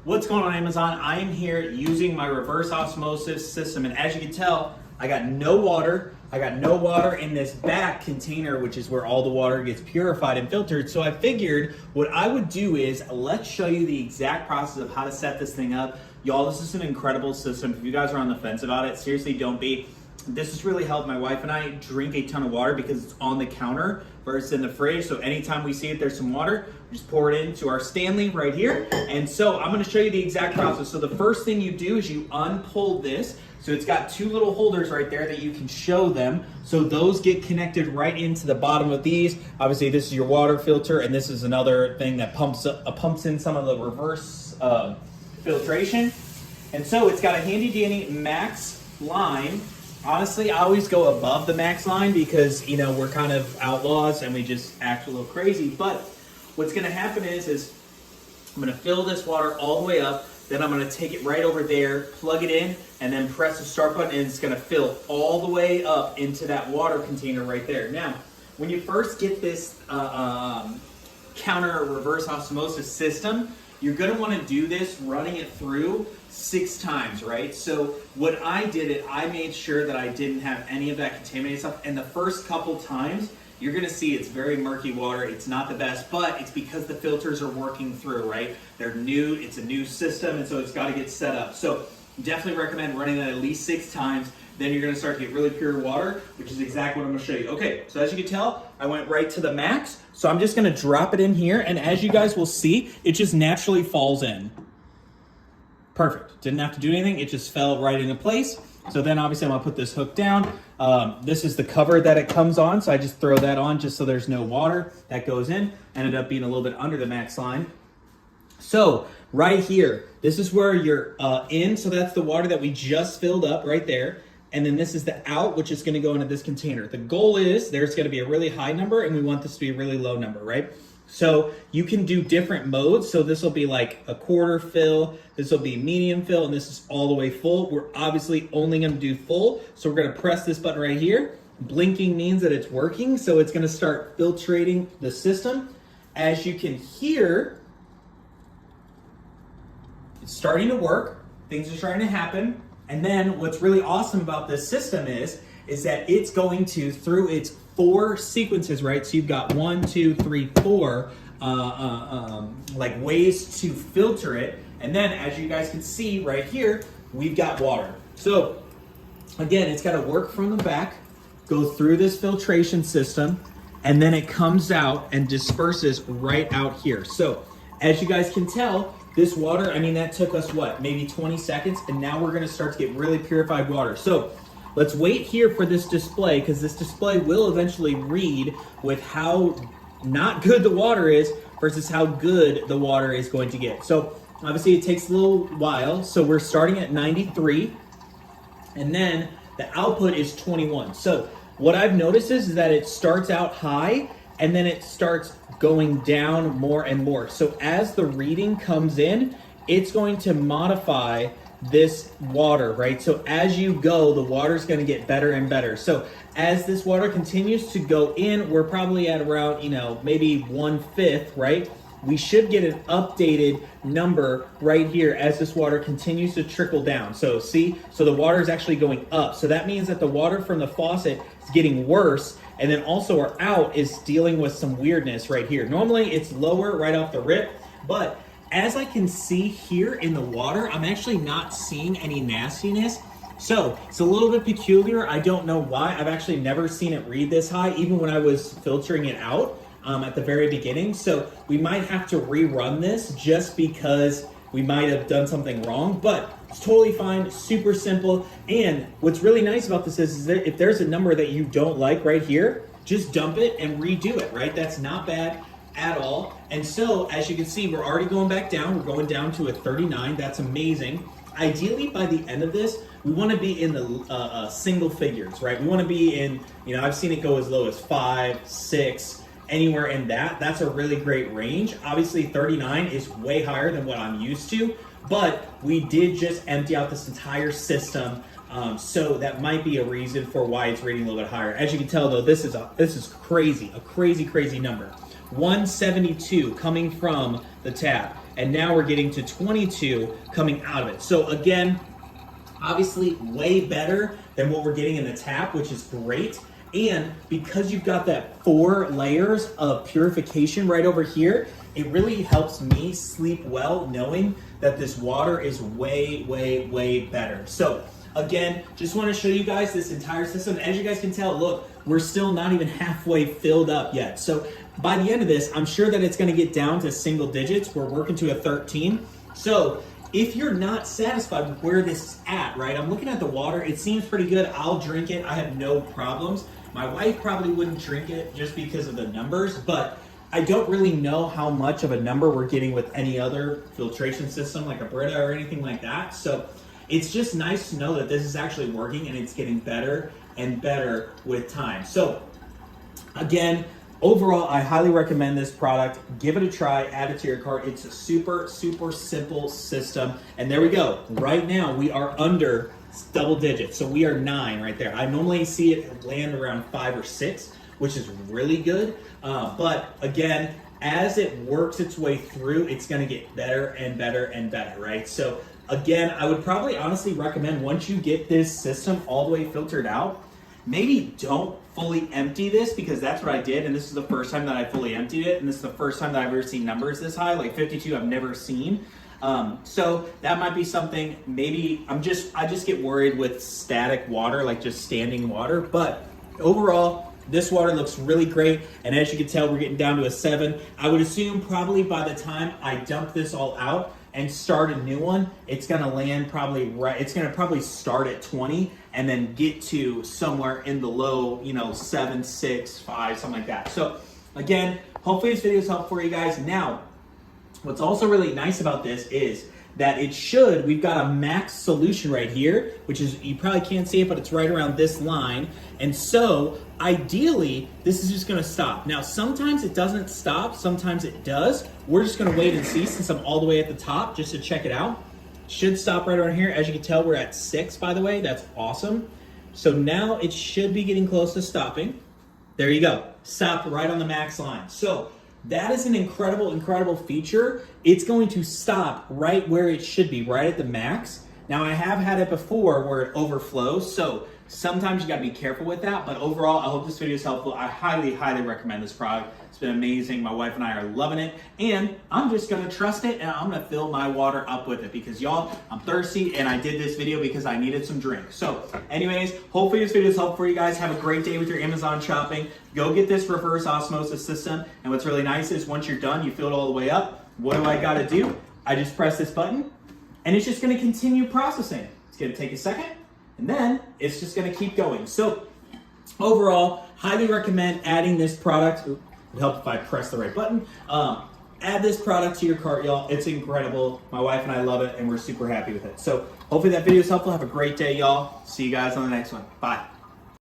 What's going on, Amazon? I am here using my reverse osmosis system, and as you can tell, I got no water. I got no water in this back container, which is where all the water gets purified and filtered. So I figured what I would do is let's show you the exact process of how to set this thing up. Y'all, this is an incredible system. If you guys are on the fence about it, seriously, don't be. This has really helped my wife and I drink a ton of water because it's on the counter versus in the fridge. So anytime we see it, there's some water, we just pour it into our Stanley right here. And so I'm gonna show you the exact process. So the first thing you do is you unpull this. So it's got two little holders right there that you can show them. So those get connected right into the bottom of these. Obviously this is your water filter, and this is another thing that pumps in some of the reverse filtration. And so it's got a handy dandy max line. Honestly, I always go above the max line because, you know, we're kind of outlaws and we just act a little crazy. But what's going to happen is I'm going to fill this water all the way up. Then I'm going to take it right over there, plug it in, and then press the start button, and it's going to fill all the way up into that water container right there. Now, when you first get this counter reverse osmosis system, you're going to want to do this running it through 6 times, right? So what I did, I made sure that I didn't have any of that contaminated stuff. And the first couple times, you're gonna see it's very murky water. It's not the best, but it's because the filters are working through, right? They're new, it's a new system, and so it's gotta get set up. So definitely recommend running that at least 6 times. Then you're gonna start to get really pure water, which is exactly what I'm gonna show you. Okay, so as you can tell, I went right to the max. So I'm just gonna drop it in here, and as you guys will see, it just naturally falls in. Perfect, didn't have to do anything, it just fell right into place. So then obviously I'm gonna put this hook down. This is the cover that it comes on, so I just throw that on just so there's no water that goes in. Ended up being a little bit under the max line. So right here, this is where you're in, so that's the water that we just filled up right there. And then this is the out, which is gonna go into this container. The goal is there's gonna be a really high number and we want this to be a really low number, right? So you can do different modes. So this will be like a quarter fill, this will be medium fill, and this is all the way full. We're obviously only gonna do full. So we're gonna press this button right here. Blinking means that it's working. So it's gonna start filtrating the system. As you can hear, it's starting to work. Things are starting to happen. And then what's really awesome about this system is that it's going to, through its 4 sequences, right? So you've got 1, 2, 3, 4 like ways to filter it. And then as you guys can see right here, we've got water. So again, it's got to work from the back, go through this filtration system, and then it comes out and disperses right out here. So as you guys can tell, this water, I mean, that took us what, maybe 20 seconds, and now we're gonna start to get really purified water. So let's wait here for this display, because this display will eventually read with how not good the water is versus how good the water is going to get. So obviously it takes a little while. So we're starting at 93, and then the output is 21. So what I've noticed is that it starts out high, and then it starts going down more and more. So as the reading comes in, it's going to modify this water, right? So as you go, the water is going to get better and better. So as this water continues to go in, we're probably at around, you know, maybe 1/5, right? We should get an updated number right here as this water continues to trickle down. So see, so the water is actually going up. So that means that the water from the faucet is getting worse. And then also our out is dealing with some weirdness right here. Normally it's lower right off the rip, but as I can see here in the water, I'm actually not seeing any nastiness. So it's a little bit peculiar. I don't know why. I've actually never seen it read this high, even when I was filtering it out at the very beginning. So we might have to rerun this just because we might have done something wrong, but it's totally fine, super simple. And what's really nice about this is that if there's a number that you don't like right here, just dump it and redo it, right? That's not bad at all. And so as you can see, we're already going back down. We're going down to a 39. That's amazing. Ideally, by the end of this, we want to be in the single figures, right? We want to be in, you know, I've seen it go as low as 5, 6, anywhere in that. That's a really great range. Obviously 39 is way higher than what I'm used to, but we did just empty out this entire system. So that might be a reason for why it's rating a little bit higher. As you can tell though, this is crazy, a crazy number. 172 coming from the tap. And now we're getting to 22 coming out of it. So again, obviously way better than what we're getting in the tap, which is great. And because you've got that 4 layers of purification right over here, it really helps me sleep well knowing that this water is way, way, way better. So again, just want to show you guys this entire system. As you guys can tell, look, we're still not even halfway filled up yet. So by the end of this, I'm sure that it's going to get down to single digits. We're working to a 13. So if you're not satisfied with where this is at, right? I'm looking at the water. It seems pretty good. I'll drink it. I have no problems. My wife probably wouldn't drink it just because of the numbers, but I don't really know how much of a number we're getting with any other filtration system like a Brita or anything like that. So it's just nice to know that this is actually working and it's getting better and better with time. So again, overall, I highly recommend this product. Give it a try, add it to your cart. It's a super, super simple system. And there we go. Right now, we are under double digits. So we are 9 right there. I normally see it land around 5 or 6, which is really good. But again, as it works its way through, it's going to get better and better and better, right? So again, I would probably honestly recommend once you get this system all the way filtered out, maybe don't fully empty this, because that's what I did, and this is the first time that I fully emptied it, and this is the first time that I've ever seen numbers this high, like 52 I've never seen. So that might be something, maybe I just get worried with static water, like just standing water, but overall, this water looks really great, and as you can tell, we're getting down to a 7. I would assume probably by the time I dump this all out and start a new one, it's gonna land probably right, it's gonna probably start at 20 and then get to somewhere in the low, 7, 6, 5, something like that. So again, hopefully this video is helpful for you guys. Now, what's also really nice about this is that we've got a max solution right here, which is, you probably can't see it, but it's right around this line. And so ideally, this is just gonna stop. Now, sometimes it doesn't stop, sometimes it does. We're just gonna wait and see, since I'm all the way at the top, just to check it out. Should stop right around here. As you can tell, we're at 6, by the way. That's awesome. So now it should be getting close to stopping. There you go. Stopped right on the max line. So that is an incredible, incredible feature. It's going to stop right where it should be, right at the max. Now, I have had it before where it overflows, so sometimes you gotta be careful with that, but overall, I hope this video is helpful. I highly, highly recommend this product. It's been amazing. My wife and I are loving it, and I'm just gonna trust it, and I'm gonna fill my water up with it, because y'all, I'm thirsty, and I did this video because I needed some drink. So anyways, hopefully this video is helpful for you guys. Have a great day with your Amazon shopping. Go get this reverse osmosis system, and what's really nice is once you're done, you fill it all the way up. What do I gotta do? I just press this button, and it's just gonna continue processing. It's gonna take a second, and then it's just gonna keep going. So overall, highly recommend adding this product. It would help if I press the right button. Add this product to your cart, y'all. It's incredible. My wife and I love it, and we're super happy with it. So hopefully that video is helpful. Have a great day, y'all. See you guys on the next one. Bye.